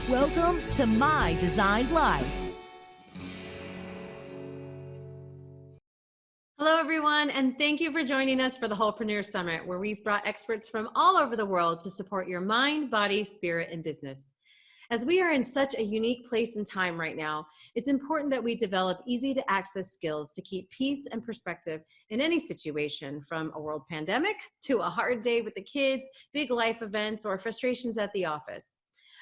Welcome to My Designed Life. Hello, everyone, and thank you for joining us for the Wholepreneur Summit, where we've brought experts from all over the world to support your mind, body, spirit, and business. As we are in such a unique place and time right now, it's important that we develop easy-to-access skills to keep peace and perspective in any situation, from a world pandemic to a hard day with the kids, big life events, or frustrations at the office.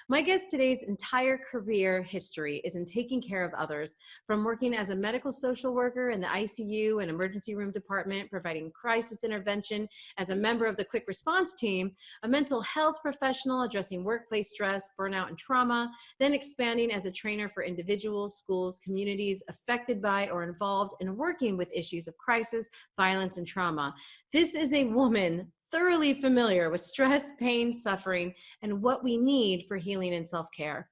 My guest today's entire career history is in taking care of others, from working as a medical social worker in the ICU and emergency room department, providing crisis intervention as a member of the quick response team, a mental health professional addressing workplace stress, burnout, and trauma, then expanding as a trainer for individuals, schools, communities affected by or involved in working with issues of crisis, violence, and trauma. This is a woman thoroughly familiar with stress, pain, suffering, and what we need for healing and self-care.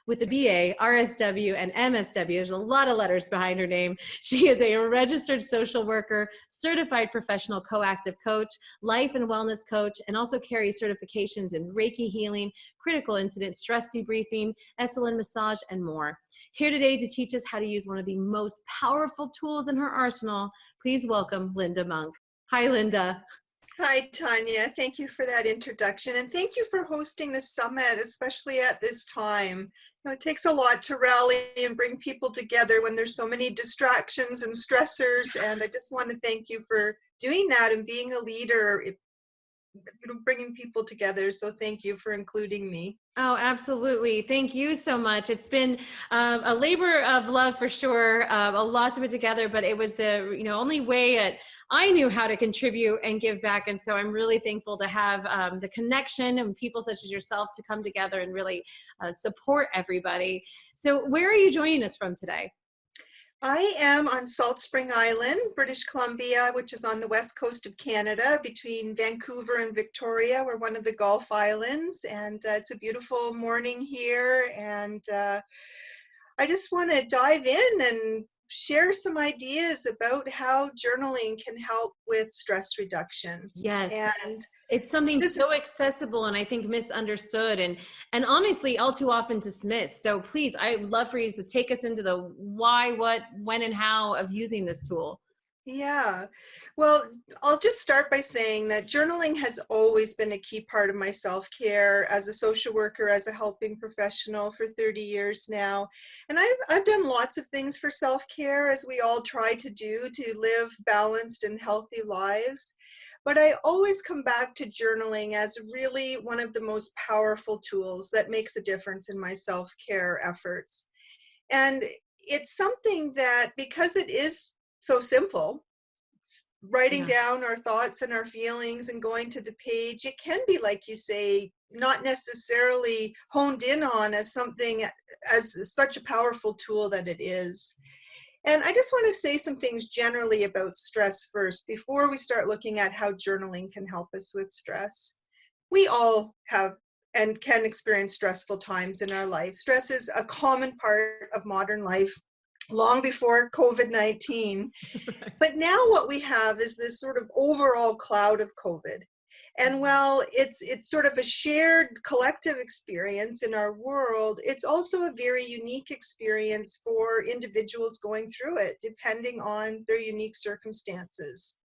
With a BA, RSW, and MSW, there's a lot of letters behind her name. She is a registered social worker, certified professional coactive coach, life and wellness coach, and also carries certifications in Reiki healing, critical incident stress debriefing, SLN massage, and more. Here today to teach us how to use one of the most powerful tools in her arsenal, please welcome Lynda Monk. Hi, Lynda. Hi, Tanya. Thank you for that introduction, and thank you for hosting this summit, especially at this time. You know, it takes a lot to rally and bring people together when there's so many distractions and stressors, and I just want to thank you for doing that and being a leader, bringing people together. So thank you for including me. Oh, absolutely. Thank you so much. It's been a labor of love for sure, a lot to put together, but it was the only way that I knew how to contribute and give back. And so I'm really thankful to have the connection and people such as yourself to come together and really support everybody. So where are you joining us from today? I am on Salt Spring Island, British Columbia, which is on the west coast of Canada, between Vancouver and Victoria. We're one of the Gulf Islands, and it's a beautiful morning here. And I just want to dive in and share some ideas about how journaling can help with stress reduction. Yes. It's something so accessible and I think misunderstood and honestly all too often dismissed. So please, I would love for you to take us into the why, what, when, and how of using this tool. Yeah, well, I'll just start by saying that journaling has always been a key part of my self-care as a social worker, as a helping professional for 30 years now. And I've done lots of things for self-care, as we all try to do, to live balanced and healthy lives. But I always come back to journaling as really one of the most powerful tools that makes a difference in my self-care efforts. And it's something that, because it is so simple, writing down our thoughts and our feelings and going to the page, it can be, like you say, not necessarily honed in on as something, as such a powerful tool that it is. And I just want to say some things generally about stress first, before we start looking at how journaling can help us with stress. We all have and can experience stressful times in our life. Stress is a common part of modern life, long before COVID-19. But now what we have is this sort of overall cloud of COVID. And while it's sort of a shared collective experience in our world, it's also a very unique experience for individuals going through it, depending on their unique circumstances.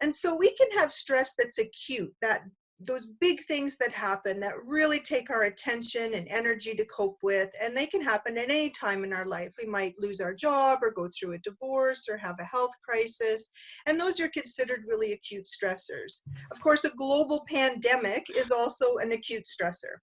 And so we can have stress that's acute, that those big things that happen that really take our attention and energy to cope with, and they can happen at any time in our life. We might lose our job or go through a divorce or have a health crisis, and those are considered really acute stressors. Of course, a global pandemic is also an acute stressor.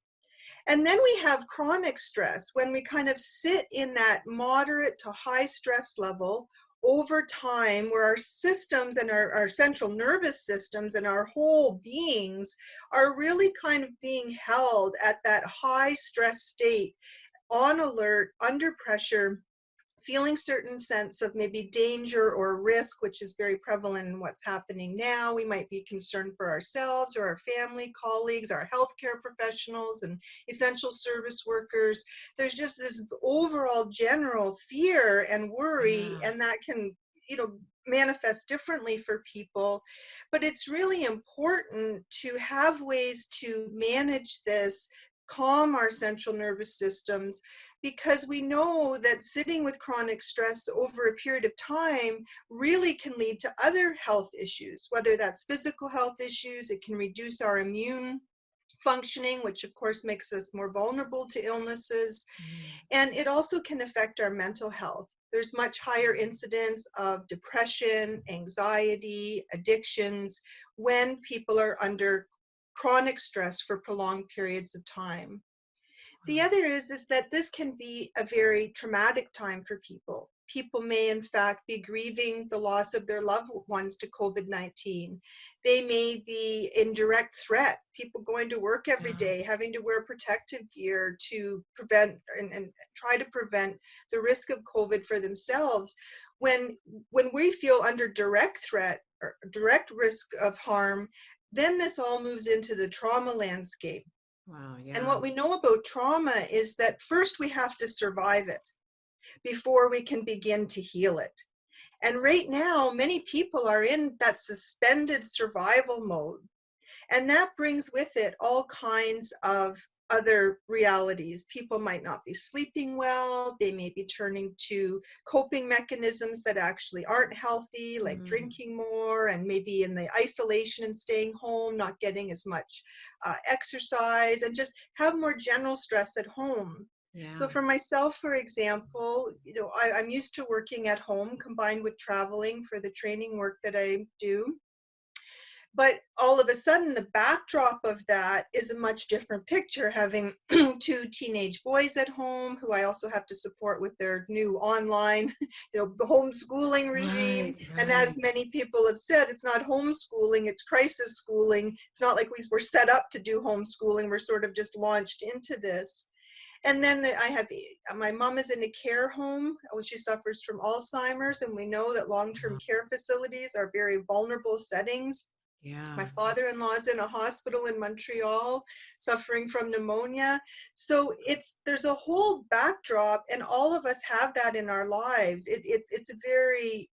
And then we have chronic stress, when we kind of sit in that moderate to high stress level over time, where our systems and our central nervous systems and our whole beings are really kind of being held at that high stress state, on alert, under pressure, feeling certain sense of maybe danger or risk, which is very prevalent in what's happening now. We might be concerned for ourselves or our family, colleagues, our healthcare professionals and essential service workers. There's just this overall general fear and worry, and that can, manifest differently for people. But it's really important to have ways to manage this calm our central nervous systems, because we know that sitting with chronic stress over a period of time really can lead to other health issues, whether that's physical health issues. It can reduce our immune functioning, which of course makes us more vulnerable to illnesses. And it also can affect our mental health. There's much higher incidence of depression, anxiety, addictions when people are under chronic stress for prolonged periods of time. The other is that this can be a very traumatic time for people. People may in fact be grieving the loss of their loved ones to COVID-19. They may be in direct threat, people going to work every day, having to wear protective gear to prevent and try to prevent the risk of COVID for themselves. When we feel under direct threat or direct risk of harm, then this all moves into the trauma landscape. Wow, And yeah. what we know about trauma is that first we have to survive it before we can begin to heal it. And right now, many people are in that suspended survival mode. And that brings with it all kinds of other realities. People might not be sleeping well. They may be turning to coping mechanisms that actually aren't healthy, like drinking more and maybe in the isolation and staying home, not getting as much exercise, and just have more general stress at home. Yeah. So for myself, for example, I'm used to working at home combined with traveling for the training work that I do. But all of a sudden, the backdrop of that is a much different picture, having two teenage boys at home who I also have to support with their new online, homeschooling regime. Right, And as right. many people have said, it's not homeschooling, it's crisis schooling. It's not like we were set up to do homeschooling. We're sort of just launched into this. And then I have, my mom is in a care home. She suffers from Alzheimer's, and we know that long-term care facilities are very vulnerable settings. Yeah. My father-in-law is in a hospital in Montreal suffering from pneumonia. So there's a whole backdrop, and all of us have that in our lives. It's very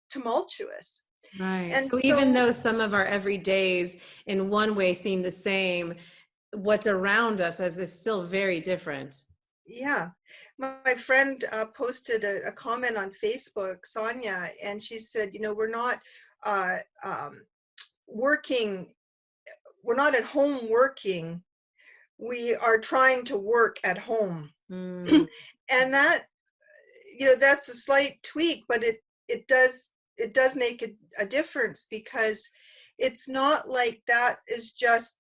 tumultuous. Right. And So even though some of our everydays in one way seem the same, what's around us is still very different. Yeah. My friend posted a comment on Facebook, Sonia, and she said, we're not working, we're not at home working, we are trying to work at home. And that, that's a slight tweak, but it does make a difference, because it's not like that is just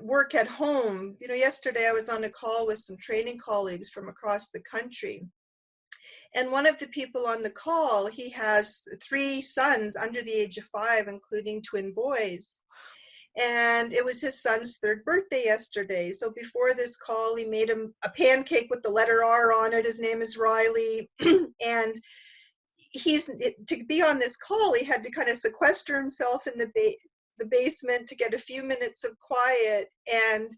work at home. Yesterday I was on a call with some training colleagues from across the country, and one of the people on the call, he has 3 sons under the age of 5, including twin boys. And it was his son's 3rd birthday yesterday. So before this call, he made him a pancake with the letter R on it. His name is Riley. And to be on this call, he had to kind of sequester himself in the basement to get a few minutes of quiet. And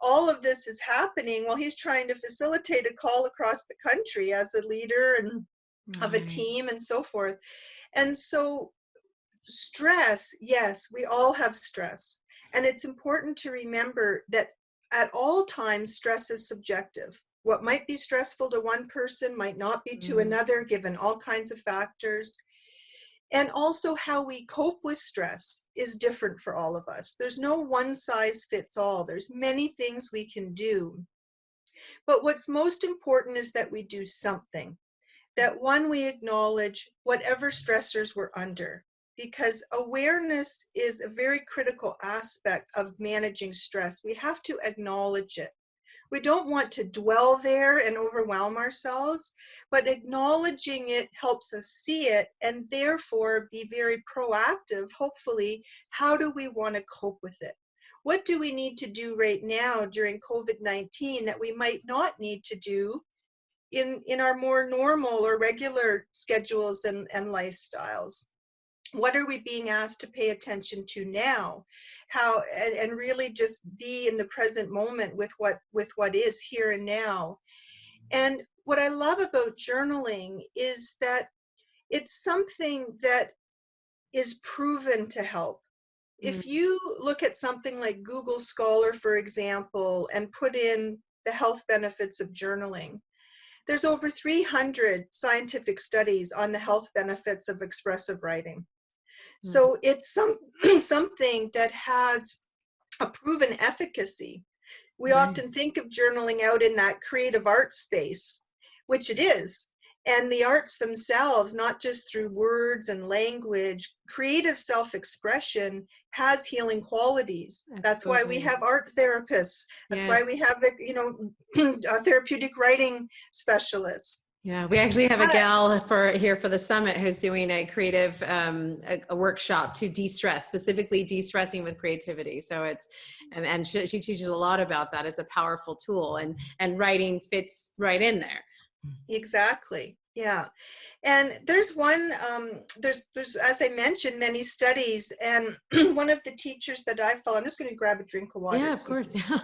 all of this is happening while he's trying to facilitate a call across the country as a leader and of a team and so forth. And so stress, yes, we all have stress. And it's important to remember that at all times, stress is subjective. What might be stressful to one person might not be to another, given all kinds of factors. And also how we cope with stress is different for all of us. There's no one size fits all. There's many things we can do. But what's most important is that we do something. That one, we acknowledge whatever stressors we're under, because awareness is a very critical aspect of managing stress. We have to acknowledge it. We don't want to dwell there and overwhelm ourselves, but acknowledging it helps us see it and therefore be very proactive. Hopefully, how do we want to cope with it? What do we need to do right now during COVID-19 that we might not need to do in our more normal or regular schedules and lifestyles? What are we being asked to pay attention to now? How and really just be in the present moment with what is here and now. And what I love about journaling is that it's something that is proven to help. if you look at something like Google Scholar, for example, and put in the health benefits of journaling, there's over 300 scientific studies on the health benefits of expressive writing. So it's something that has a proven efficacy. We often think of journaling out in that creative art space, which it is. And the arts themselves, not just through words and language, creative self-expression has healing qualities. That's why we have art therapists. That's why we have, therapeutic writing specialists. Yeah, we actually have a gal here for the summit who's doing a creative a workshop to de-stress, specifically de-stressing with creativity. So it's and she teaches a lot about that. It's a powerful tool, and writing fits right in there. Exactly. Yeah. And there's one, there's, as I mentioned, many studies, and one of the teachers that I follow, I'm just going to grab a drink of water. Yeah, of course. Yeah.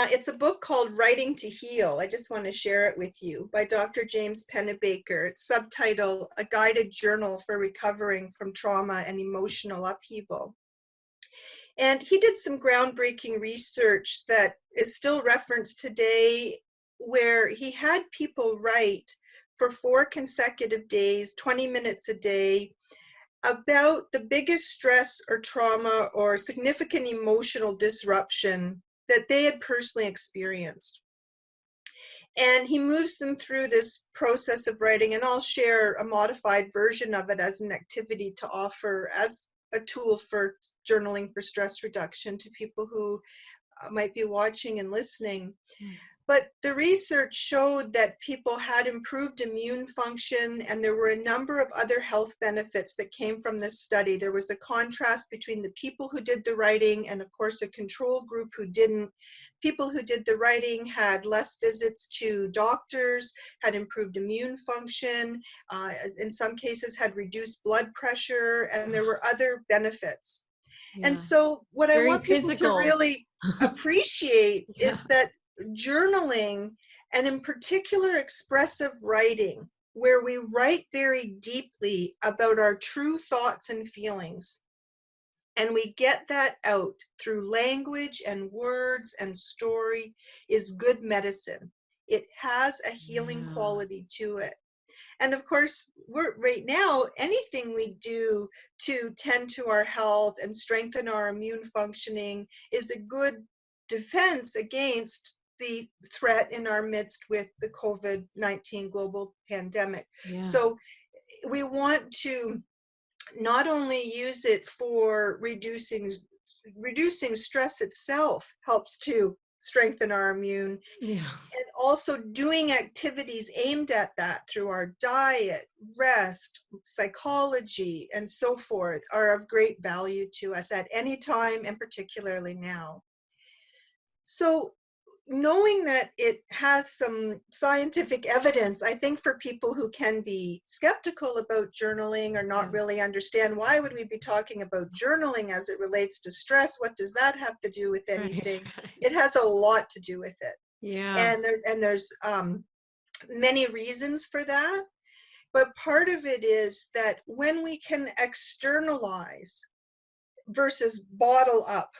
It's a book called Writing to Heal. I just want to share it with you, by Dr. James Pennebaker. It's subtitled A Guided Journal for Recovering from Trauma and Emotional Upheaval. And he did some groundbreaking research that is still referenced today, where he had people write for 4 consecutive days, 20 minutes a day, about the biggest stress or trauma or significant emotional disruption that they had personally experienced. And he moves them through this process of writing, and I'll share a modified version of it as an activity to offer as a tool for journaling for stress reduction to people who might be watching and listening. But the research showed that people had improved immune function, and there were a number of other health benefits that came from this study. There was a contrast between the people who did the writing and, of course, a control group who didn't. People who did the writing had less visits to doctors, had improved immune function, in some cases had reduced blood pressure, and there were other benefits. Yeah. And so what I want people to really appreciate is that journaling, and in particular expressive writing, where we write very deeply about our true thoughts and feelings, and we get that out through language and words and story, is good medicine. It has a healing quality to it. And of course, right now, anything we do to tend to our health and strengthen our immune functioning is a good defense against the threat in our midst with the COVID-19 global pandemic. Yeah. So we want to not only use it for reducing stress itself, helps to strengthen our immune, and also doing activities aimed at that through our diet, rest, psychology, and so forth are of great value to us at any time, and particularly now. So knowing that it has some scientific evidence, I think for people who can be skeptical about journaling or not really understand why would we be talking about journaling as it relates to stress, what does that have to do with anything? It has a lot to do with it. Yeah. And there's many reasons for that. But part of it is that when we can externalize versus bottle up,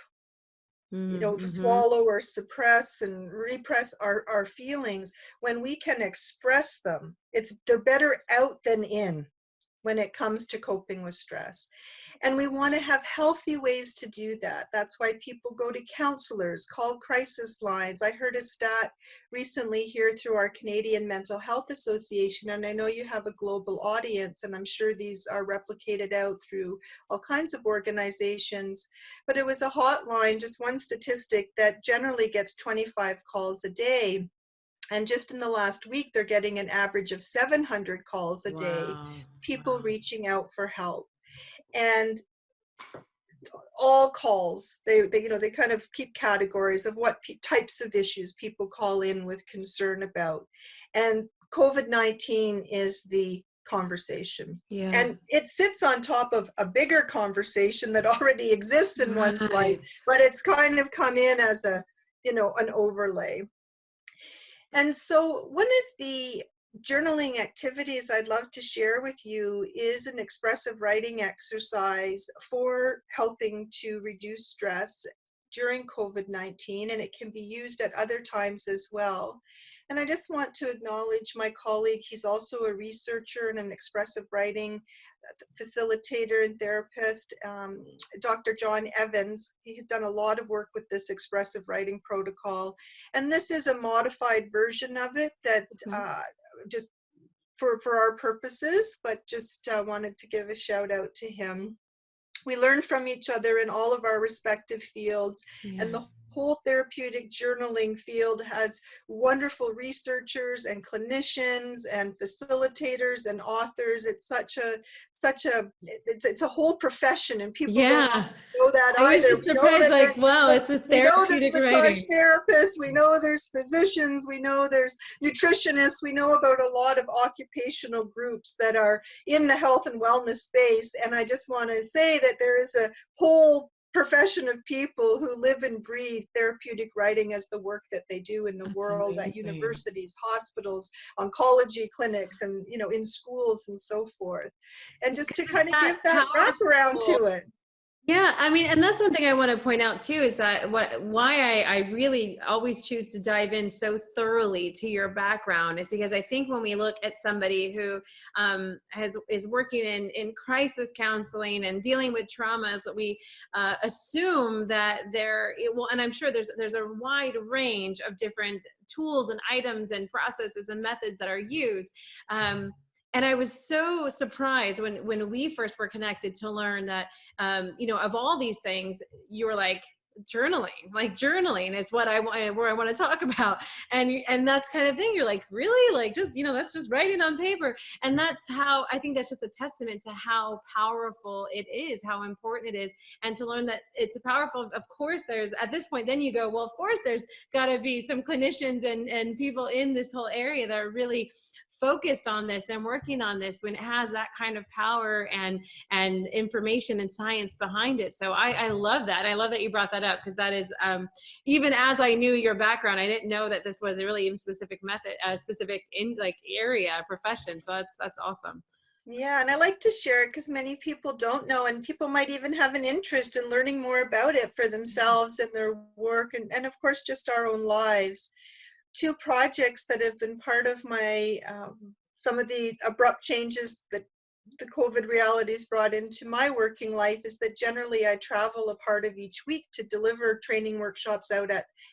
swallow or suppress and repress our feelings, when we can express them, they're better out than in when it comes to coping with stress. And we want to have healthy ways to do that. That's why people go to counselors, call crisis lines. I heard a stat recently here through our Canadian Mental Health Association, and I know you have a global audience, and I'm sure these are replicated out through all kinds of organizations. But it was a hotline, just one statistic, that generally gets 25 calls a day. And just in the last week, they're getting an average of 700 calls a day, people reaching out for help. And all calls, they kind of keep categories of what types of issues people call in with concern about. And COVID-19 is the conversation. Yeah. And it sits on top of a bigger conversation that already exists in one's life, but it's kind of come in as an overlay. And so one of the journaling activities I'd love to share with you is an expressive writing exercise for helping to reduce stress during COVID-19, and it can be used at other times as well. And I just want to acknowledge my colleague. He's also a researcher and an expressive writing facilitator and therapist, Dr. John Evans. He's done a lot of work with this expressive writing protocol. And this is a modified version of it that just for our purposes, but just wanted to give a shout out to him. We learn from each other in all of our respective fields, and the whole therapeutic journaling field has wonderful researchers and clinicians and facilitators and authors. It's it's a whole profession, and people don't know that I either. was just surprised, like, wow, it's a therapeutic we know there's massage therapists, we know there's physicians, we know there's nutritionists, we know about a lot of occupational groups that are in the health and wellness space. And I just want to say that there is a whole profession of people who live and breathe therapeutic writing as the work that they do in the world, at universities, hospitals, oncology clinics, and in schools and so forth. And just to kind of give that wraparound to it. Yeah, I mean, and that's one thing I want to point out too, is that why I really always choose to dive in so thoroughly to your background is because I think when we look at somebody who is working in crisis counseling and dealing with traumas, we assume that and I'm sure there's a wide range of different tools and items and processes and methods that are used. And I was so surprised when we first were connected to learn that, of all these things, you were like, journaling is what I want to talk about. And that's kind of thing. You're like, really? Like, just, that's just writing on paper. And that's how, I think that's just a testament to how powerful it is, how important it is. And to learn that it's powerful, of course, there's, at this point, then you go, well, of course, there's gotta be some clinicians and people in this whole area that are really focused on this and working on this when it has that kind of power and information and science behind it. So I love that. I love that you brought that up, because that is, even as I knew your background, I didn't know that this was a really even specific method, specific in like area, profession. So that's awesome. Yeah, and I like to share it because many people don't know, and people might even have an interest in learning more about it for themselves and their work, and of course, just our own lives. Two projects that have been part of my, some of the abrupt changes that the COVID realities brought into my working life is that generally I travel a part of each week to deliver training workshops out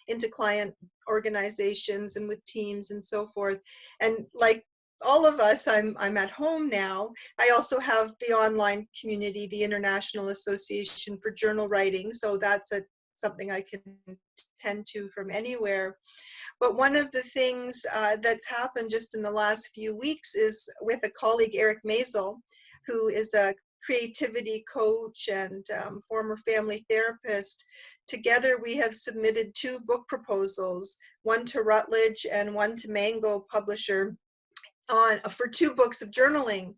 into client organizations and with teams and so forth. And like all of us, I'm at home now. I also have the online community, the International Association for Journal Writing. So that's something I can tend to from anywhere. But one of the things that's happened just in the last few weeks is with a colleague, Eric Maisel, who is a creativity coach and former family therapist. Together, we have submitted 2 book proposals, one to Routledge and one to Mango Publisher, for 2 books of journaling.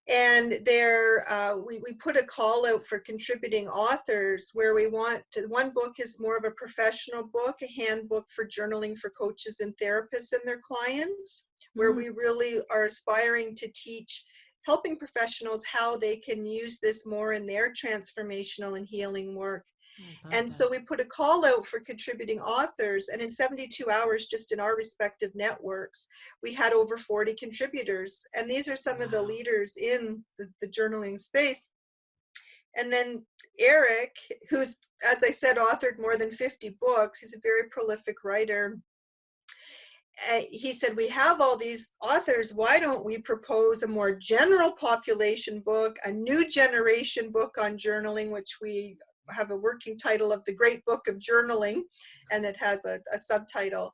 And we put a call out for contributing authors where we want to, one book is more of a professional book, a handbook for journaling for coaches and therapists and their clients, where we really are aspiring to teach helping professionals how they can use this more in their transformational and healing work. And so we put a call out for contributing authors, and in 72 hours, just in our respective networks, we had over 40 contributors. And these are some of the leaders in the journaling space. And then Eric, who's, as I said, authored more than 50 books, he's a very prolific writer. He said, we have all these authors, why don't we propose a more general population book, a new generation book on journaling, which we have a working title of The Great Book of Journaling, and it has a subtitle,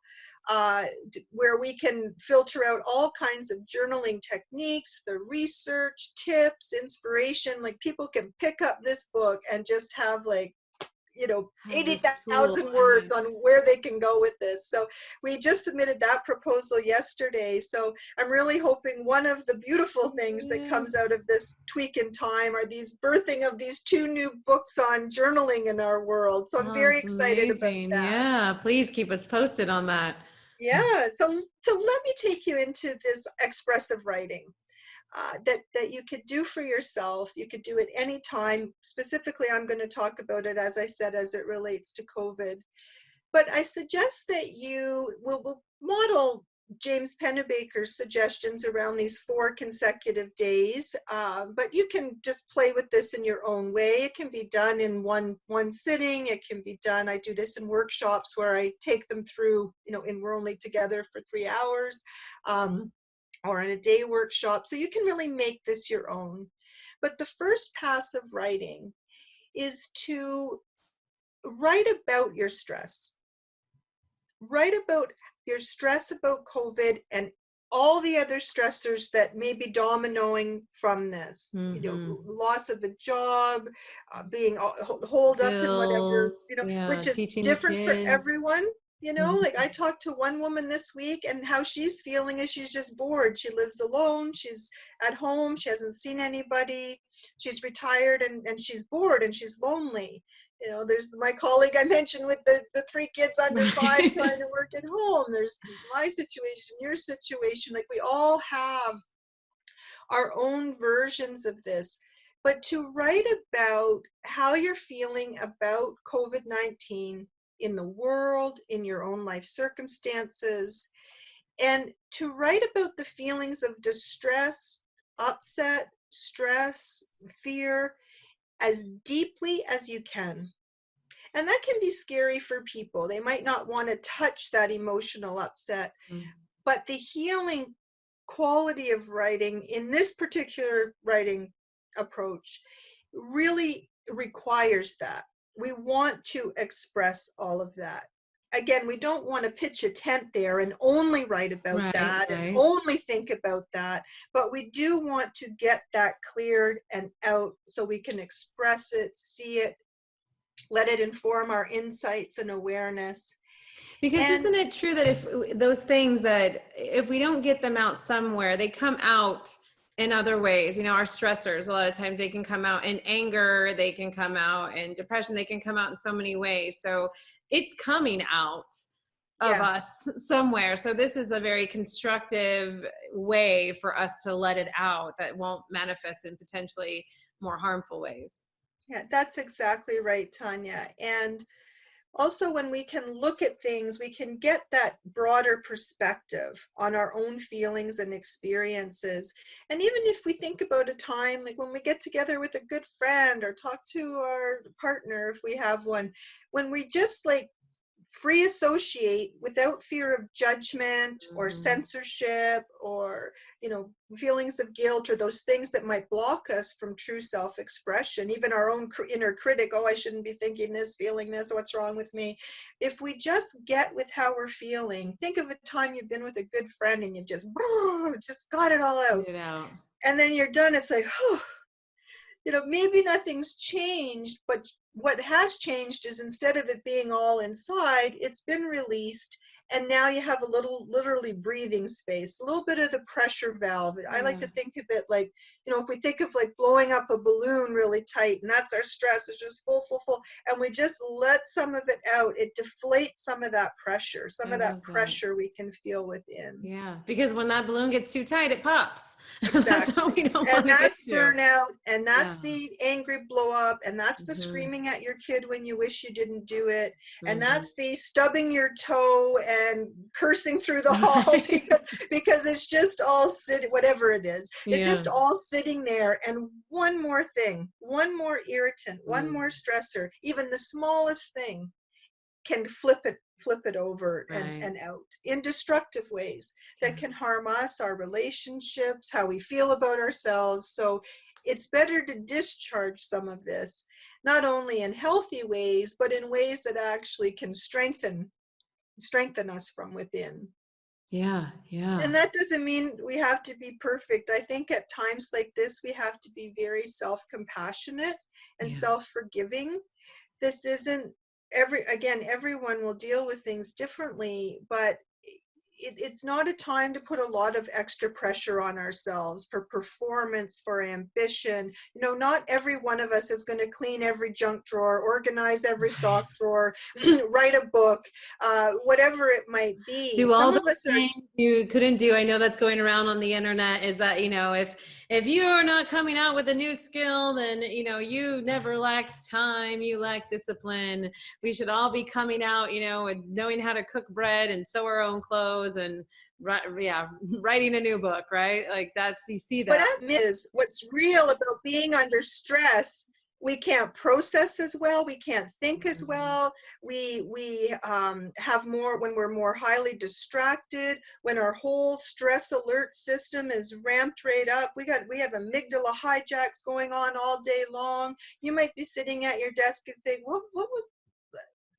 where we can filter out all kinds of journaling techniques, the research, tips, inspiration. Like, people can pick up this book and just have 80,000 words on where they can go with this. So we just submitted that proposal yesterday. So I'm really hoping one of the beautiful things that comes out of this tweak in time are these birthing of these 2 new books on journaling in our world. So I'm very excited about that. Yeah, please keep us posted on that. Yeah, so let me take you into this expressive writing that you could do for yourself. You could do it anytime. Specifically, I'm going to talk about it, as I said, as it relates to COVID. But I suggest that you will model James Pennebaker's suggestions around these 4 consecutive days. But you can just play with this in your own way. It can be done in one sitting. It can be done. I do this in workshops where I take them through, and we're only together for 3 hours, or in a day workshop. So you can really make this your own. But the first pass of writing is to write about your stress. Write about your stress about COVID and all the other stressors that may be dominoing from this. Loss of a job, being holed up in whatever, which is different for everyone. Like I talked to one woman this week, and how she's feeling is she's just bored. She lives alone. She's at home. She hasn't seen anybody. She's retired, and she's bored and she's lonely. There's my colleague I mentioned with the 3 kids under 5 trying to work at home. There's my situation, your situation. Like, we all have our own versions of this. But to write about how you're feeling about COVID-19 in the world, in your own life circumstances, and to write about the feelings of distress, upset, stress, fear, as deeply as you can. And that can be scary for people. They might not want to touch that emotional upset, but the healing quality of writing in this particular writing approach really requires that. We want to express all of that. Again, we don't want to pitch a tent there and only write about that and only think about that, but we do want to get that cleared and out so we can express it, see it, let it inform our insights and awareness. Because isn't it true that if those things, that if we don't get them out somewhere, they come out in other ways? Our stressors, a lot of times they can come out in anger, they can come out in depression, they can come out in so many ways. So it's coming out of us somewhere. So this is a very constructive way for us to let it out that won't manifest in potentially more harmful ways. Yeah, that's exactly right, Tanya. And also, when we can look at things, we can get that broader perspective on our own feelings and experiences. And even if we think about a time like when we get together with a good friend or talk to our partner, if we have one, when we just free associate without fear of judgment or censorship or feelings of guilt or those things that might block us from true self-expression, even our own inner critic, oh, I shouldn't be thinking this, feeling this, what's wrong with me. If we just get with how we're feeling, think of a time you've been with a good friend and you just got it all out, and then you're done. It's like, maybe nothing's changed, but what has changed is instead of it being all inside, it's been released. And now you have a little, literally breathing space, a little bit of the pressure valve. I like to think of it like, if we think of blowing up a balloon really tight, and that's our stress, it's just full, and we just let some of it out, it deflates some of that pressure, pressure we can feel within. Yeah, because when that balloon gets too tight, it pops. Exactly. That's what we don't and that's burnout, and that's the angry blow up, and that's the screaming at your kid when you wish you didn't do it, and that's the stubbing your toe and cursing through the hall because it's just all sitting, whatever it is, it's just all sitting there. And one more thing, one more irritant, one more stressor, even the smallest thing can flip it over and out in destructive ways that can harm us, our relationships, how we feel about ourselves. So it's better to discharge some of this, not only in healthy ways, but in ways that actually can strengthen us from within. Yeah. And that doesn't mean we have to be perfect. I think at times like this, we have to be very self-compassionate and self-forgiving. This isn't everyone will deal with things differently, but it's not a time to put a lot of extra pressure on ourselves for performance, for ambition. You know, not every one of us is going to clean every junk drawer, organize every sock drawer, write a book, whatever it might be. Do all Some those of us are. things you couldn't do. I know that's going around on the internet, is that, you know, if you are not coming out with a new skill, then, you know, you never lacked time, you lack discipline. We should all be coming out, you know, and knowing how to cook bread and sew our own clothes and writing a new book, right? Like that's, you see But that. that is what's real about being under stress. We can't process as well. We can't think as well. We have more when we're more highly distracted. When our whole stress alert system is ramped right up, we have amygdala hijacks going on all day long. You might be sitting at your desk and think, what was,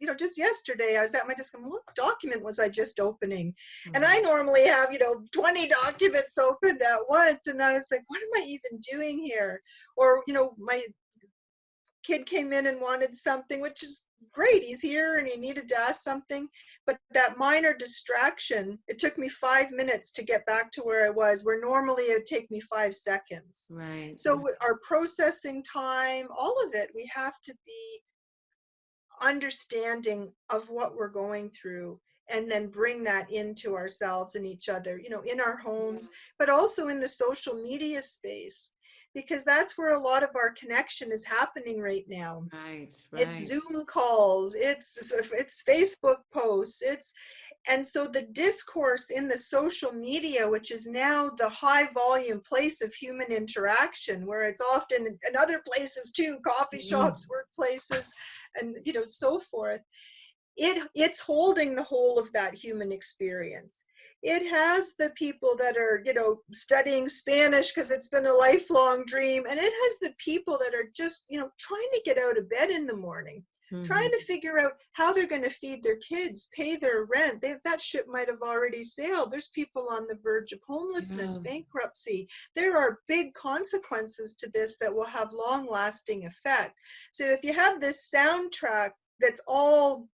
you know, just yesterday I was at my desk and what document was I just opening? And I normally have, you know, 20 documents opened at once. And I was like, what am I even doing here? Or, you know, my kid came in and wanted something, which is great. He's here and he needed to ask something. But that minor distraction, it took me 5 minutes to get back to where I was, where normally it would take me 5 seconds. Right. So with our processing time, all of it, we have to be understanding of what we're going through and then bring that into ourselves and each other, you know, in our homes, but also in the social media space, because that's where a lot of our connection is happening right now. Right. It's Zoom calls, it's Facebook posts, and so the discourse in the social media, which is now the high volume place of human interaction, where it's often in other places too, coffee shops, workplaces, and, you know, so forth, it's holding the whole of that human experience. It has the people that are, you know, studying Spanish because it's been a lifelong dream, and it has the people that are just, you know, trying to get out of bed in the morning, trying to figure out how they're going to feed their kids, pay their rent. That ship might have already sailed. There's people on the verge of homelessness, bankruptcy. There are big consequences to this that will have long-lasting effect. So if you have this soundtrack that's all,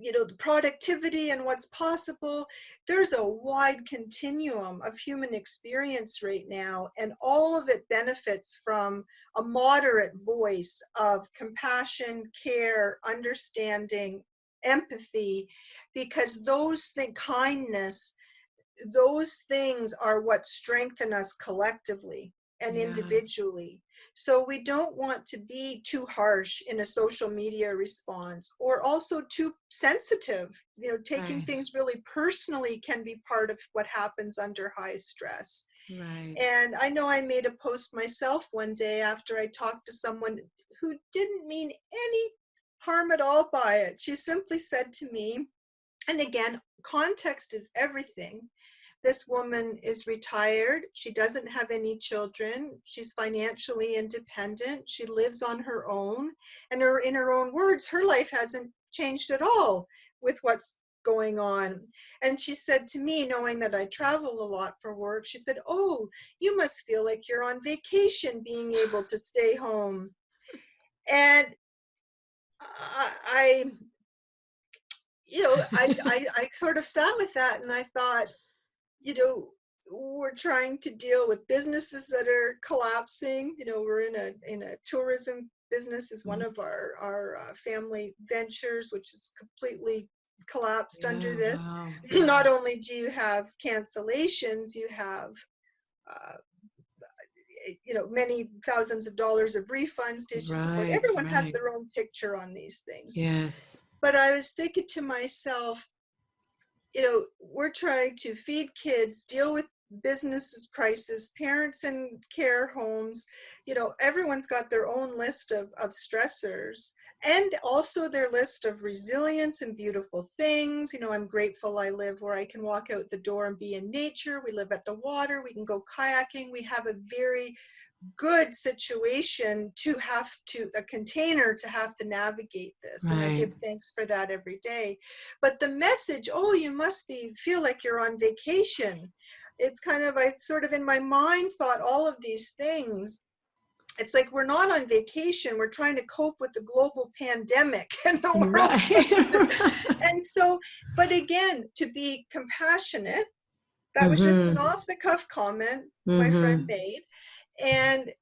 you know, the productivity and what's possible, there's a wide continuum of human experience right now, and all of it benefits from a moderate voice of compassion, care, understanding, empathy, because those things, kindness, those things are what strengthen us collectively and individually. So we don't want to be too harsh in a social media response, or also too sensitive. You know, taking things really personally can be part of what happens under high stress. Right. And I know I made a post myself one day after I talked to someone who didn't mean any harm at all by it. She simply said to me, and again, context is everything. This woman is retired. She doesn't have any children. She's financially independent. She lives on her own. And in her own words, her life hasn't changed at all with what's going on. And she said to me, knowing that I travel a lot for work, she said, "Oh, you must feel like you're on vacation being able to stay home." And I you know, I sort of sat with that and I thought, you know, we're trying to deal with businesses that are collapsing. You know, we're in a tourism business is one of our family ventures, which is completely collapsed under this. Not only do you have cancellations, you have you know, many thousands of dollars of refunds, digital support. Everyone has their own picture on these things. Yes. But I was thinking to myself, you know, we're trying to feed kids, deal with businesses crisis, parents in care homes, you know, everyone's got their own list of stressors, and also their list of resilience and beautiful things. You know, I'm grateful I live where I can walk out the door and be in nature. We live at the water, we can go kayaking. We have a very good situation to have to a container to have to navigate this, and I give thanks for that every day. But the message, oh, you must feel like you're on vacation, it's kind of, I sort of in my mind thought all of these things, it's like we're not on vacation. We're trying to cope with the global pandemic in the world. Right. And so, but again, to be compassionate, that was just an off the cuff comment my friend made. And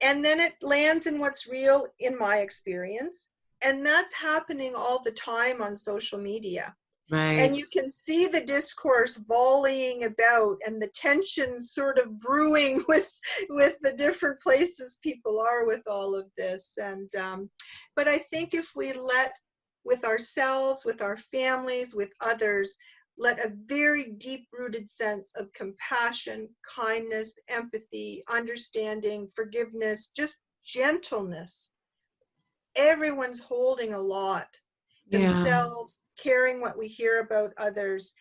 then it lands in what's real in my experience. And that's happening all the time on social media. And Right. you can see the discourse volleying about and the tension sort of brewing with the different places people are with all of this. And but I think if we let, with ourselves, with our families, with others, let a very deep-rooted sense of compassion, kindness, empathy, understanding, forgiveness, just gentleness. Everyone's holding a lot themselves, caring what we hear about others.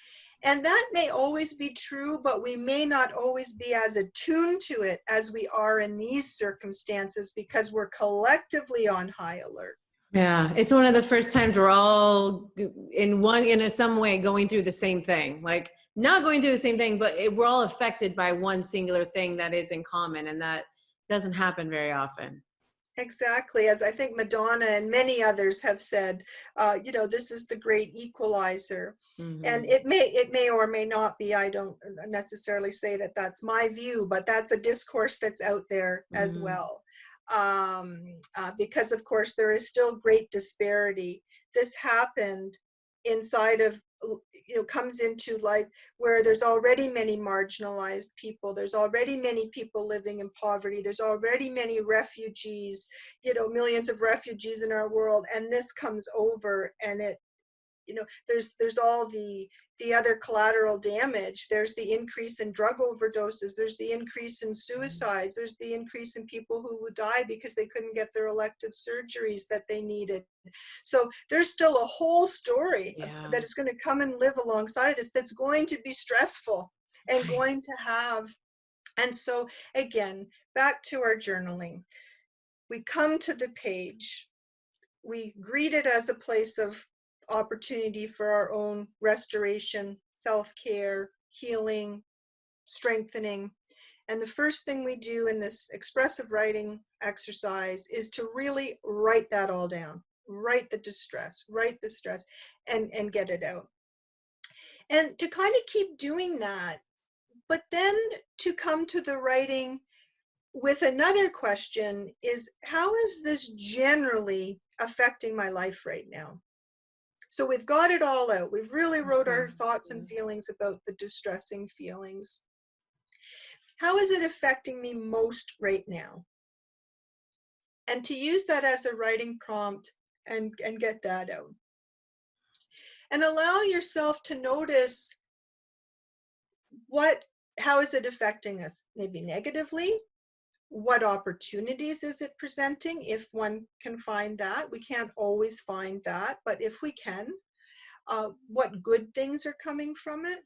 And that may always be true, but we may not always be as attuned to it as we are in these circumstances because we're collectively on high alert. Yeah, it's one of the first times we're all in some way going through the same thing, like not going through the same thing, but we're all affected by one singular thing that is in common, and that doesn't happen very often. Exactly, as I think Madonna and many others have said, this is the great equalizer. And it may or may not be. I don't necessarily say that that's my view, but that's a discourse that's out there as well. Because of course there is still great disparity. This happened inside of, comes into life where there's already many marginalized people, there's already many people living in poverty, there's already many refugees, millions of refugees in our world, and this comes over, and it, there's all the other collateral damage. There's the increase in drug overdoses, there's the increase in suicides, there's the increase in people who would die because they couldn't get their elective surgeries that they needed. So there's still a whole story that is going to come and live alongside of this, that's going to be stressful and going to have. And so again, back to our journaling, we come to the page, we greet it as a place of opportunity for our own restoration, self-care, healing, strengthening. And the first thing we do in this expressive writing exercise is to really write that all down. Write the distress, write the stress, and get it out. And to kind of keep doing that, but then to come to the writing with another question is, how is this generally affecting my life right now? So we've got it all out. We've really wrote our thoughts and feelings about the distressing feelings. How is it affecting me most right now? And to use that as a writing prompt and get that out. And allow yourself to notice how is it affecting us? Maybe negatively. What opportunities is it presenting, if one can find that? We can't always find that, but if we can, what good things are coming from it?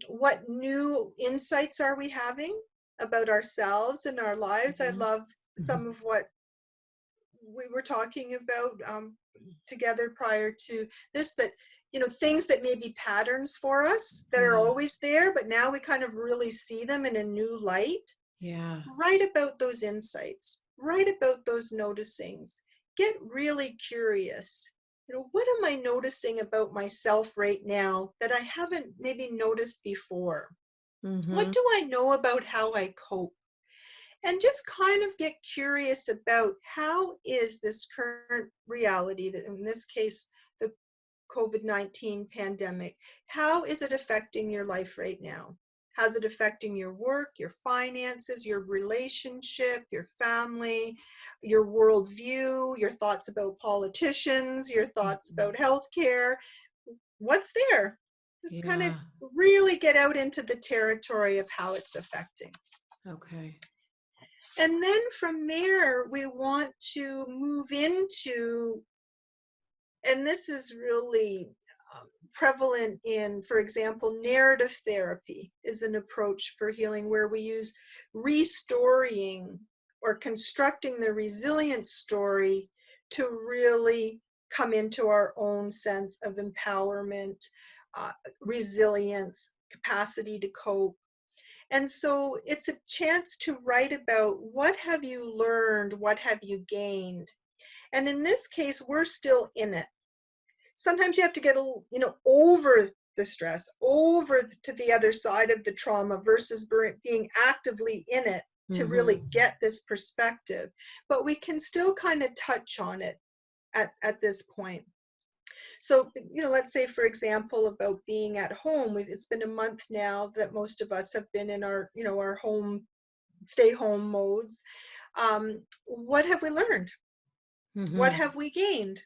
What new insights are we having about ourselves and our lives? I love some of what we were talking about together prior to this, that things that may be patterns for us that are always there, but now we kind of really see them in a new light. Write about those insights, write about those noticings, get really curious. What am I noticing about myself right now that I haven't maybe noticed before? What do I know about how I cope? And just kind of get curious about, how is this current reality, that in this case, the COVID-19 pandemic, how is it affecting your life right now? How's it affecting your work, your finances, your relationship, your family, your worldview, your thoughts about politicians, your thoughts about healthcare? What's there? Just kind of really get out into the territory of how it's affecting. Okay. And then from there, we want to move into, and this is really prevalent in, for example, narrative therapy is an approach for healing where we use restoring or constructing the resilient story to really come into our own sense of empowerment, resilience, capacity to cope. And so it's a chance to write about what have you learned, what have you gained. And in this case, we're still in it. Sometimes you have to get over the stress, over to the other side of the trauma versus being actively in it to really get this perspective. But we can still kind of touch on it at this point. So, let's say, for example, about being at home. It's been a month now that most of us have been in our, our home, stay home modes. What have we learned? What have we gained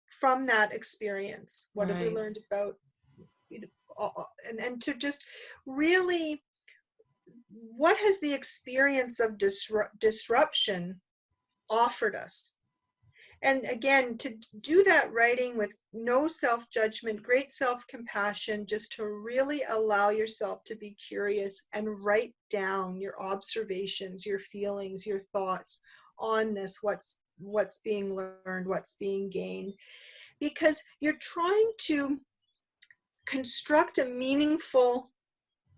from that experience? What have we learned about, and to just really, what has the experience of disruption offered us? And again, to do that writing with no self-judgment, great self-compassion, just to really allow yourself to be curious and write down your observations, your feelings, your thoughts on this, what's being learned, what's being gained, because you're trying to construct a meaningful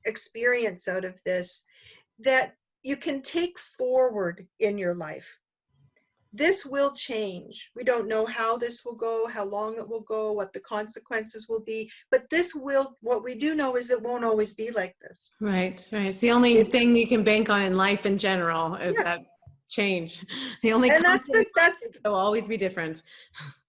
experience out of this that you can take forward in your life. This will change. We don't know how this will go, how long it will go, what the consequences will be, but what we do know is it won't always be like this. Right. It's the only thing you can bank on in life in general is that change. The only constant will always be different.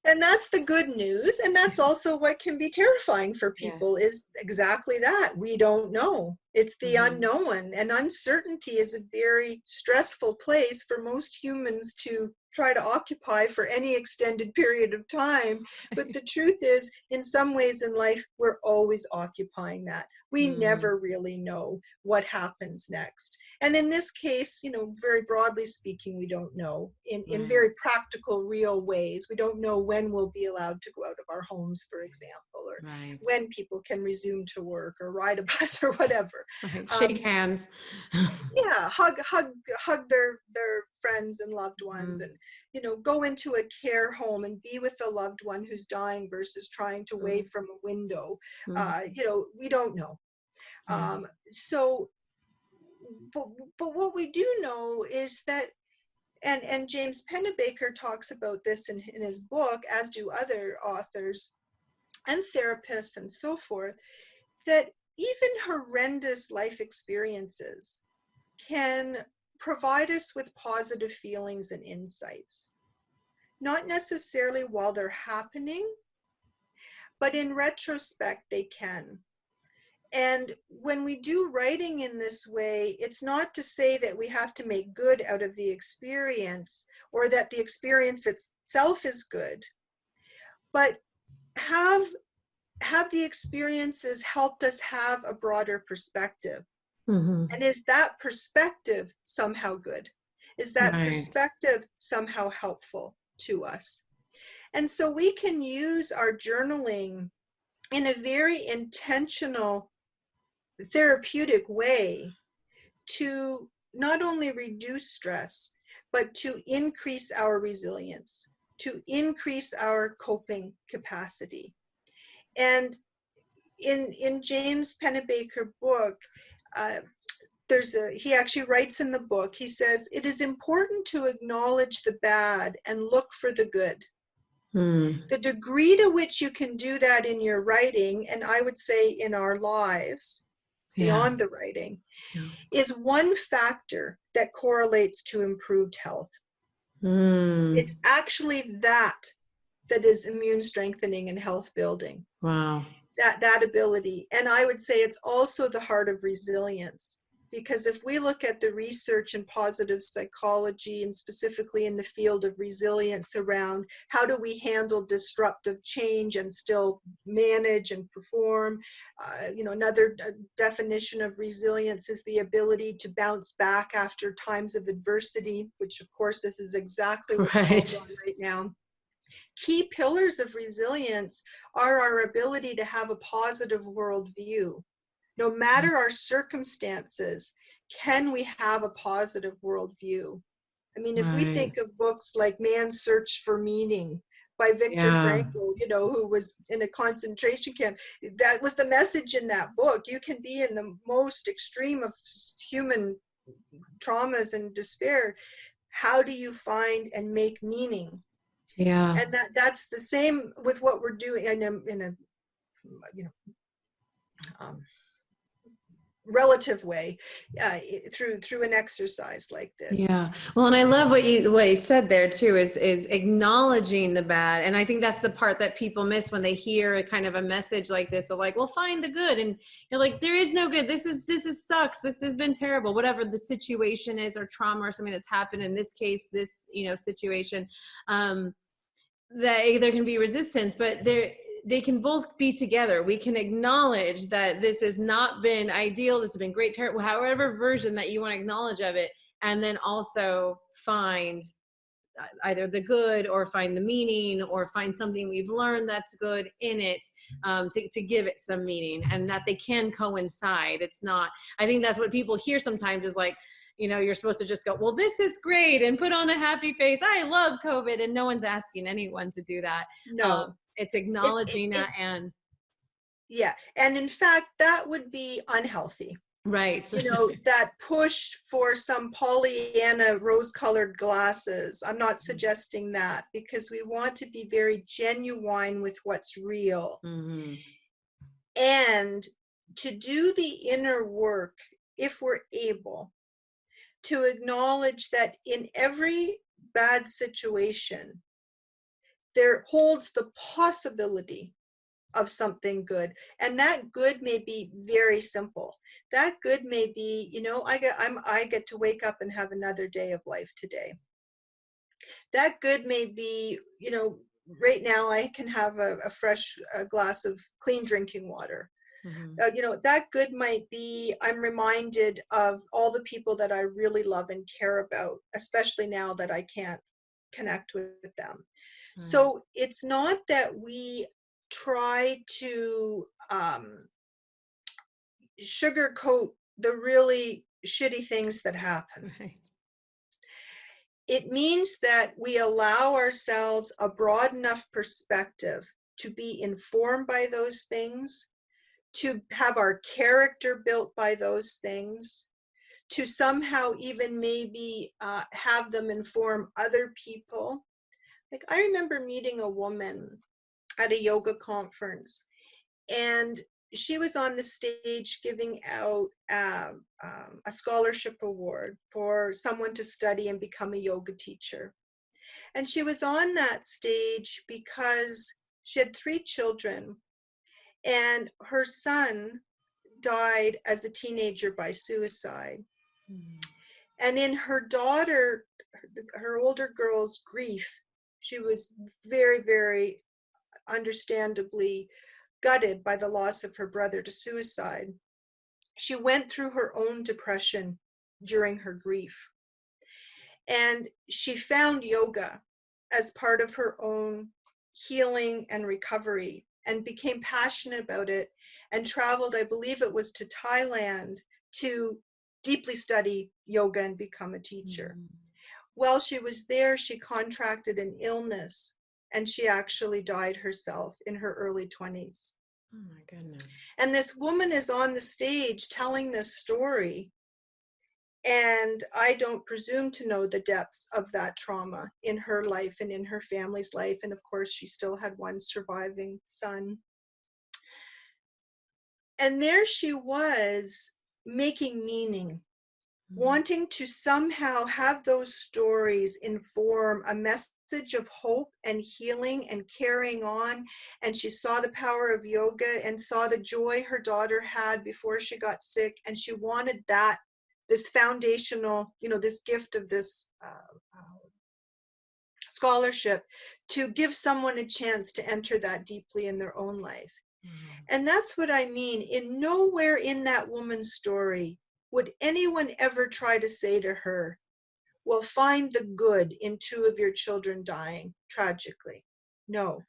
And that's the good news. And that's also what can be terrifying for people is exactly that. We don't know. It's the unknown, and uncertainty is a very stressful place for most humans to try to occupy for any extended period of time. But the truth is, in some ways in life, we're always occupying that. We never really know what happens next. And in this case, very broadly speaking, we don't know in very practical, real ways. We don't know when we'll be allowed to go out of our homes, for example, or when people can resume to work or ride a bus or whatever. Shake hands. Hug their friends and loved ones, and go into a care home and be with a loved one who's dying versus trying to wave from a window. We don't know. So but what we do know is that, and James Pennebaker talks about this in his book, as do other authors and therapists and so forth, that even horrendous life experiences can provide us with positive feelings and insights. Not necessarily while they're happening, but in retrospect, they can. And when we do writing in this way, it's not to say that we have to make good out of the experience or that the experience itself is good, but have the experiences helped us have a broader perspective. And is that perspective somehow good? Is that perspective somehow helpful to us? And so we can use our journaling in a very intentional, therapeutic way to not only reduce stress, but to increase our resilience, to increase our coping capacity. And in James Pennebaker book, he actually writes in the book, he says, it is important to acknowledge the bad and look for the good. The degree to which you can do that in your writing, and I would say in our lives, beyond the writing, is one factor that correlates to improved health. It's actually that is immune strengthening and health building. Wow. That ability. And I would say it's also the heart of resilience, because if we look at the research in positive psychology, and specifically in the field of resilience around how do we handle disruptive change and still manage and perform, another definition of resilience is the ability to bounce back after times of adversity, which of course this is exactly what's going on right now. Key pillars of resilience are our ability to have a positive worldview. No matter our circumstances, can we have a positive worldview? I mean, if we think of books like Man's Search for Meaning by Viktor Yeah. Frankl, who was in a concentration camp. That was the message in that book. You can be in the most extreme of human traumas and despair. How do you find and make meaning? Yeah. And that's the same with what we're doing in a um, relative way, through an exercise like this. Yeah. Well, and I love what you said there too, is acknowledging the bad. And I think that's the part that people miss when they hear a kind of a message like this of like, well, find the good. And you're like, there is no good. This is sucks. This has been terrible, whatever the situation is, or trauma or something that's happened. In this case, this, situation, that there can be resistance, but they can both be together. We can acknowledge that this has not been ideal. This has been great, terrible, however version that you want to acknowledge of it. And then also find either the good, or find the meaning, or find something we've learned that's good in it, to give it some meaning, and that they can coincide. It's not, I think that's what people hear sometimes is like, you're supposed to just go, well, this is great, and put on a happy face. I love COVID. And no one's asking anyone to do that. No, It's it, acknowledging it, that. And yeah. And in fact, that would be unhealthy. right. That push for some Pollyanna rose-colored glasses. I'm not suggesting that, because we want to be very genuine with what's real. Mm-hmm. And to do the inner work, if we're able, to acknowledge that in every bad situation, there holds the possibility of something good. And that good may be very simple. That good may be, I get to wake up and have another day of life today. That good may be, right now I can have a fresh glass of clean drinking water. Mm-hmm. That good might be, I'm reminded of all the people that I really love and care about, especially now that I can't connect with them. So it's not that we try to sugarcoat the really shitty things that happen. Right. It means that we allow ourselves a broad enough perspective to be informed by those things, to have our character built by those things, to somehow even maybe have them inform other people. Like, I remember meeting a woman at a yoga conference, and she was on the stage giving out a scholarship award for someone to study and become a yoga teacher. And she was on that stage because she had 3 children, and her son died as a teenager by suicide. And in her daughter, her older girl's grief, she was very, very understandably gutted by the loss of her brother to suicide. She went through her own depression during her grief. And she found yoga as part of her own healing and recovery, and became passionate about it, and traveled, I believe it was to Thailand, to deeply study yoga and become a teacher. Mm-hmm. While she was there, she contracted an illness, and she actually died herself in her early 20s. Oh my goodness. And this woman is on the stage telling this story, and I don't presume to know the depths of that trauma in her life and in her family's life. And of course, she still had one surviving son. And there she was, making meaning, wanting to somehow have those stories inform a message of hope and healing and carrying on. And she saw the power of yoga and saw the joy her daughter had before she got sick. And she wanted that, this foundational, this gift of this scholarship, to give someone a chance to enter that deeply in their own life. And that's what I mean. In nowhere in that woman's story would anyone ever try to say to her, well, find the good in 2 of your children dying tragically. No.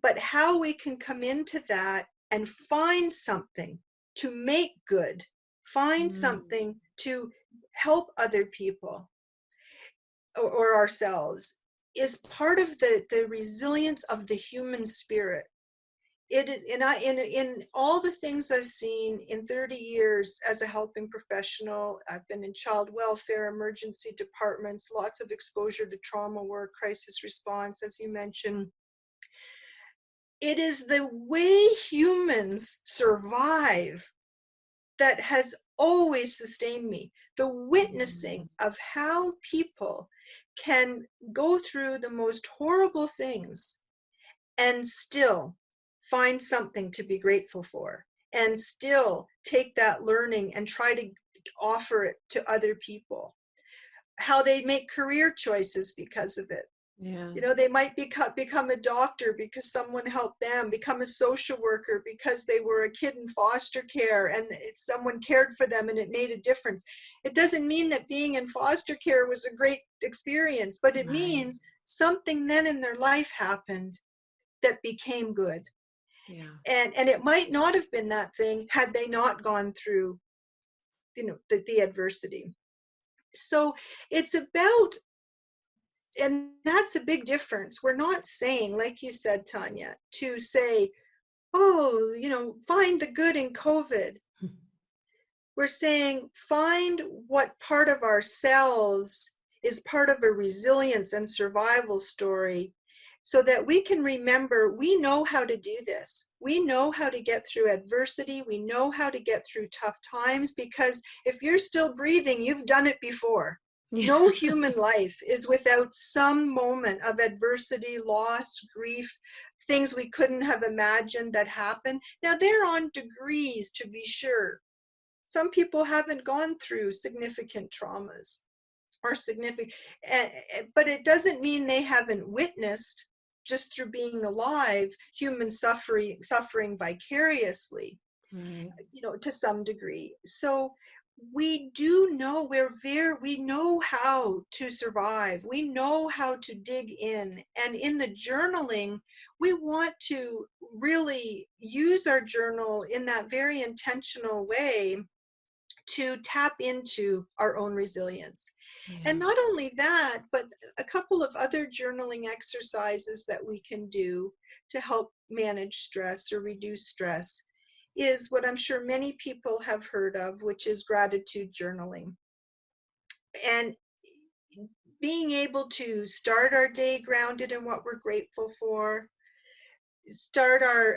But how we can come into that and find something to make good, find something to help other people or ourselves, is part of the resilience of the human spirit. It is, in all the things I've seen in 30 years as a helping professional, I've been in child welfare, emergency departments, lots of exposure to trauma work, crisis response, as you mentioned. It is the way humans survive that has always sustained me. The witnessing of how people can go through the most horrible things and still find something to be grateful for, and still take that learning and try to offer it to other people. How they make career choices because of it. Yeah. You know, they might become a doctor because someone helped them, become a social worker because they were a kid in foster care and someone cared for them and it made a difference. It doesn't mean that being in foster care was a great experience, but it means something then in their life happened that became good. Yeah. And it might not have been that thing had they not gone through, you know, the adversity. So it's about, and that's a big difference. We're not saying, like you said, Tanya, to say, oh, you know, find the good in COVID. We're saying find what part of ourselves is part of a resilience and survival story, so that we can remember we know how to do this. We know how to get through adversity. We know how to get through tough times, because if you're still breathing, you've done it before. Yeah. No human life is without some moment of adversity, loss, grief, things we couldn't have imagined that happen. Now, they're on degrees, to be sure. Some people haven't gone through significant traumas or significant, but it doesn't mean they haven't witnessed, just through being alive, human suffering vicariously, Right. you know, to some degree. So we do know, we know how to survive. We know how to dig in. And in the journaling, we want to really use our journal in that very intentional way to tap into our own resilience. Yeah. And not only that, but a couple of other journaling exercises that we can do to help manage stress or reduce stress is what I'm sure many people have heard of, which is gratitude journaling. And being able to start our day grounded in what we're grateful for,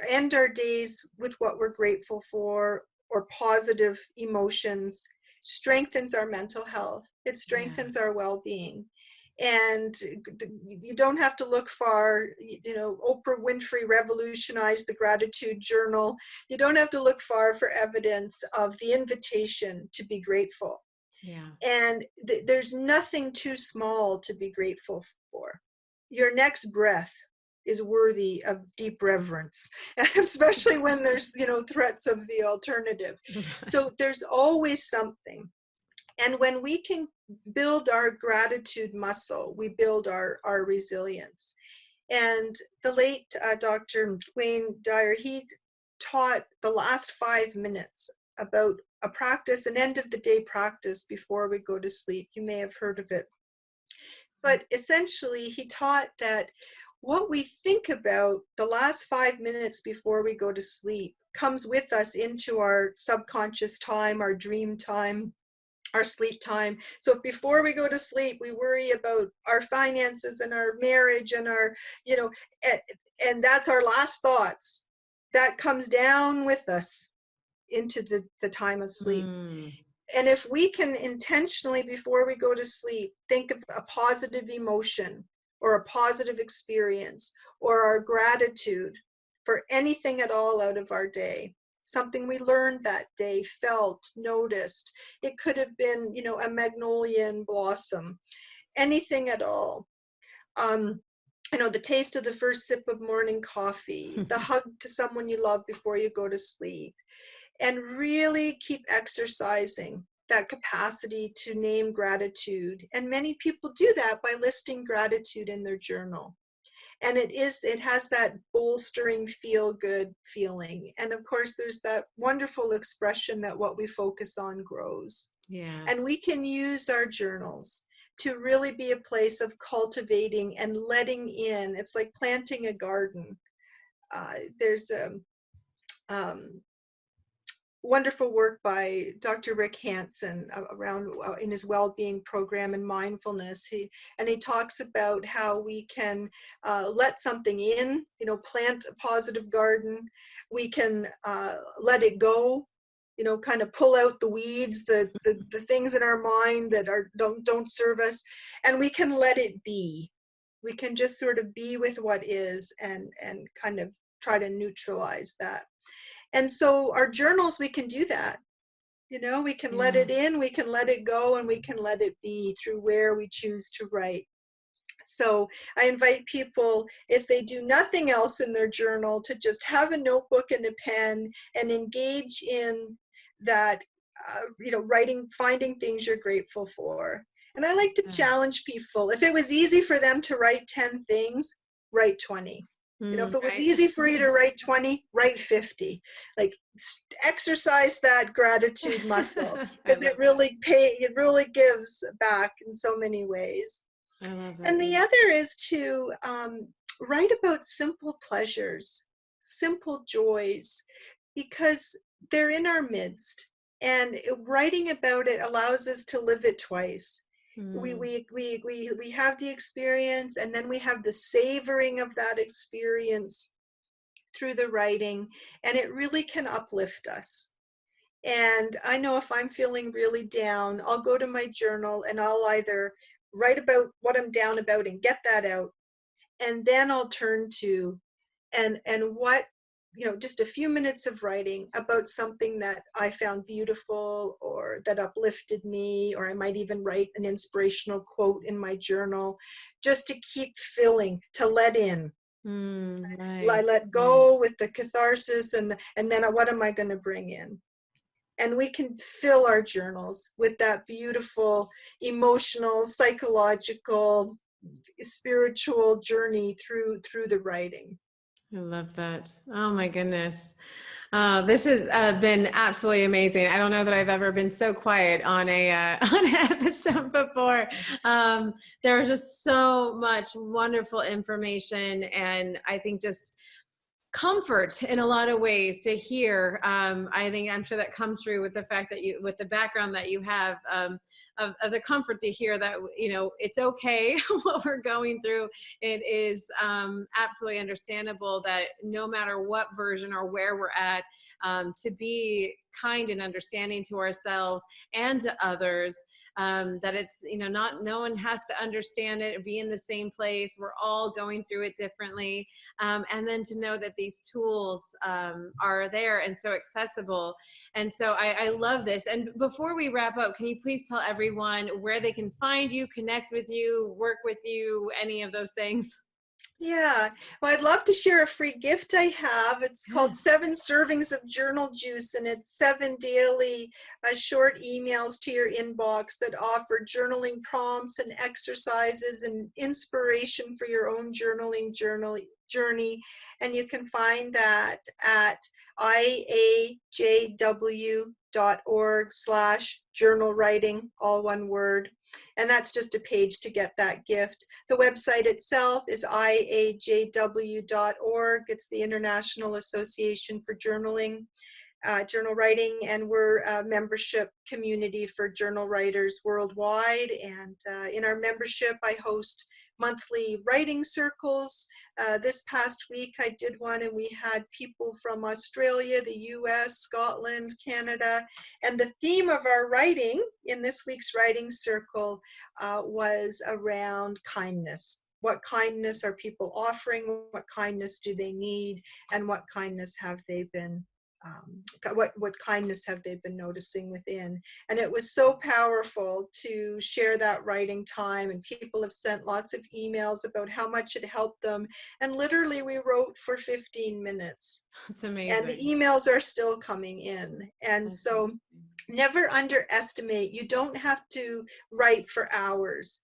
end our days with what we're grateful for, or positive emotions, strengthens our mental health. It strengthens our well-being. And you don't have to look far. You know, Oprah Winfrey revolutionized the gratitude journal. You don't have to look far for evidence of the invitation to be grateful. Yeah. And there's nothing too small to be grateful for. Your next breath is worthy of deep reverence, especially when there's, you know, threats of the alternative. So there's always something. And when we can build our gratitude muscle, we build our resilience. And the late Dr. Wayne Dyer, he taught the last 5 minutes about a practice, an end of the day practice before we go to sleep. You may have heard of it. But essentially, he taught that what we think about the last 5 minutes before we go to sleep comes with us into our subconscious time, our dream time, our sleep time. So if before we go to sleep, we worry about our finances and our marriage and our, you know, and that's our last thoughts, that comes down with us into the time of sleep. And if we can intentionally, before we go to sleep, think of a positive emotion or a positive experience or our gratitude for anything at all out of our day, something we learned that day, felt, noticed. It could have been, you know, a magnolia in blossom, anything at all. You know, the taste of the first sip of morning coffee, the hug to someone you love before you go to sleep. And really keep exercising that capacity to name gratitude. And many people do that by listing gratitude in their journal. And it has that bolstering, feel good feeling. And of course, there's that wonderful expression that what we focus on grows. Yes. And we can use our journals to really be a place of cultivating and letting in. It's like planting a garden. There's um, wonderful work by Dr. Rick Hansen around in his well-being program and mindfulness. He talks about how we can let something in, plant a positive garden. We can let it go, kind of pull out the weeds, the things in our mind that don't serve us, and we can let it be. We can just sort of be with what is and kind of try to neutralize that. And so our journals, we can do that. We can let it in, we can let it go, and we can let it be through where we choose to write. So I invite people, if they do nothing else in their journal, to just have a notebook and a pen and engage in that, writing, finding things you're grateful for. And I like to challenge people. If it was easy for them to write 10 things, write 20. If it was easy for you to write 20, write 50. Like, exercise that gratitude muscle, because it really gives back in so many ways. I love that. And the other is to write about simple pleasures, simple joys, because they're in our midst. And writing about it allows us to live it twice. We have the experience, and then we have the savoring of that experience through the writing, and it really can uplift us. And I know if I'm feeling really down, I'll go to my journal and I'll either write about what I'm down about and get that out, and then I'll turn to and what, just a few minutes of writing about something that I found beautiful or that uplifted me, or I might even write an inspirational quote in my journal, just to keep filling, to let in. I let go with the catharsis, and then what am I going to bring in? And we can fill our journals with that beautiful emotional, psychological, spiritual journey through the writing. I love that. Oh my goodness. This has been absolutely amazing. I don't know that I've ever been so quiet on on an episode before. There was just so much wonderful information, and I think just comfort in a lot of ways to hear. I'm sure that comes through with the fact that with the background that you have, of the comfort to hear that, it's okay what we're going through. It is absolutely understandable that no matter what version or where we're at, to be kind and understanding to ourselves and to others, that it's, no one has to understand it or be in the same place. We're all going through it differently. And then to know that these tools are there and so accessible. And so I love this. And before we wrap up, can you please tell everyone where they can find you, connect with you, work with you, any of those things? Yeah, well, I'd love to share a free gift I have. It's called 7 Servings of Journal Juice, and it's 7 daily short emails to your inbox that offer journaling prompts and exercises and inspiration for your own journaling journey. And you can find that at iajw.org/journal writing, all one word. And that's just a page to get that gift. The website itself is iajw.org. It's the International Association for Journal Writing, and we're a membership community for journal writers worldwide. And in our membership, I host monthly writing circles. This past week I did one, and we had people from Australia, the US, Scotland, Canada, and the theme of our writing in this week's writing circle was around kindness. What kindness are people offering? What kindness do they need? And what kindness have they been what kindness have they been noticing within? And it was so powerful to share that writing time, and people have sent lots of emails about how much it helped them. And literally we wrote for 15 minutes. That's amazing. And the emails are still coming in. And that's so amazing. Never underestimate. You don't have to write for hours.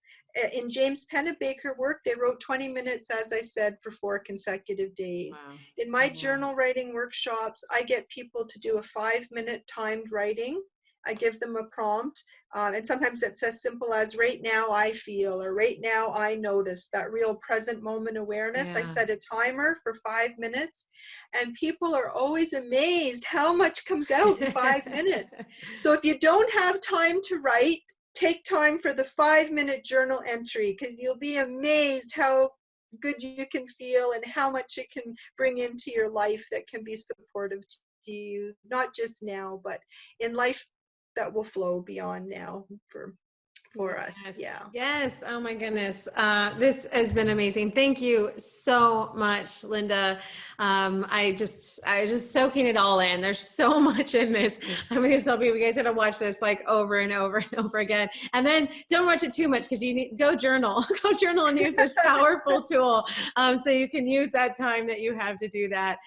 In James Pennebaker work, they wrote 20 minutes, as I said, for 4 consecutive days. Wow. In my journal writing workshops, I get people to do a 5-minute timed writing. I give them a prompt. And sometimes it's as simple as right now I feel, or right now I notice, that real present moment awareness. I Yeah. set a timer for 5 minutes, and people are always amazed how much comes out in 5 minutes. So if you don't have time to write, take time for the 5-minute journal entry, because you'll be amazed how good you can feel and how much it can bring into your life that can be supportive to you, not just now, but in life that will flow beyond now for us. Yeah. Yes. Oh my goodness. This has been amazing. Thank you so much, Lynda. I was just soaking it all in. There's so much in this. I'm going to tell people, you guys got to watch this like over and over and over again. And then don't watch it too much, because you need go journal and use this powerful tool. So you can use that time that you have to do that.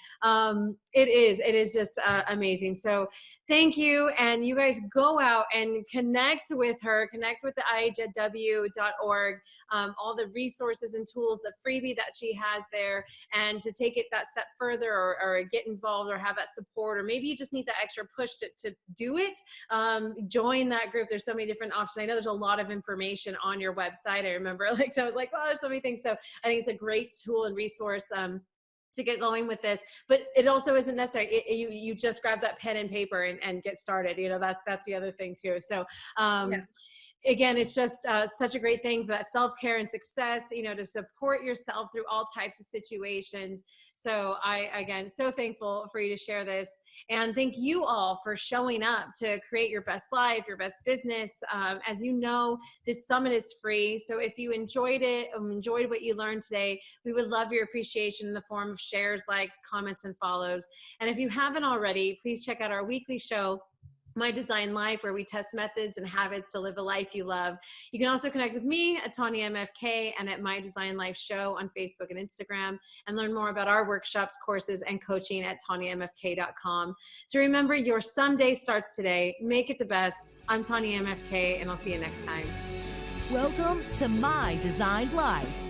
It is just amazing. So thank you. And you guys go out and connect with her, connect with the IHW.org, all the resources and tools, the freebie that she has there, and to take it that step further, or get involved, or have that support, or maybe you just need that extra push to do it. Join that group. There's so many different options. I know there's a lot of information on your website. I remember, so I was like, well, there's so many things. So I think it's a great tool and resource to get going with this, but it also isn't necessary. You just grab that pen and paper and get started. That's the other thing too. So, Yeah. Again, it's just such a great thing for that self-care and success, to support yourself through all types of situations. So again, so thankful for you to share this, and thank you all for showing up to create your best life, your best business. As you know, this summit is free. So if you enjoyed it, enjoyed what you learned today, we would love your appreciation in the form of shares, likes, comments, and follows. And if you haven't already, please check out our weekly show, My Design Life, where we test methods and habits to live a life you love. You can also connect with me at Tanya MFK and at My Design Life Show on Facebook and Instagram, and learn more about our workshops, courses, and coaching at TanyaMFK.com. So remember, your someday starts today. Make it the best. I'm Tanya MFK, and I'll see you next time. Welcome to My Designed Life.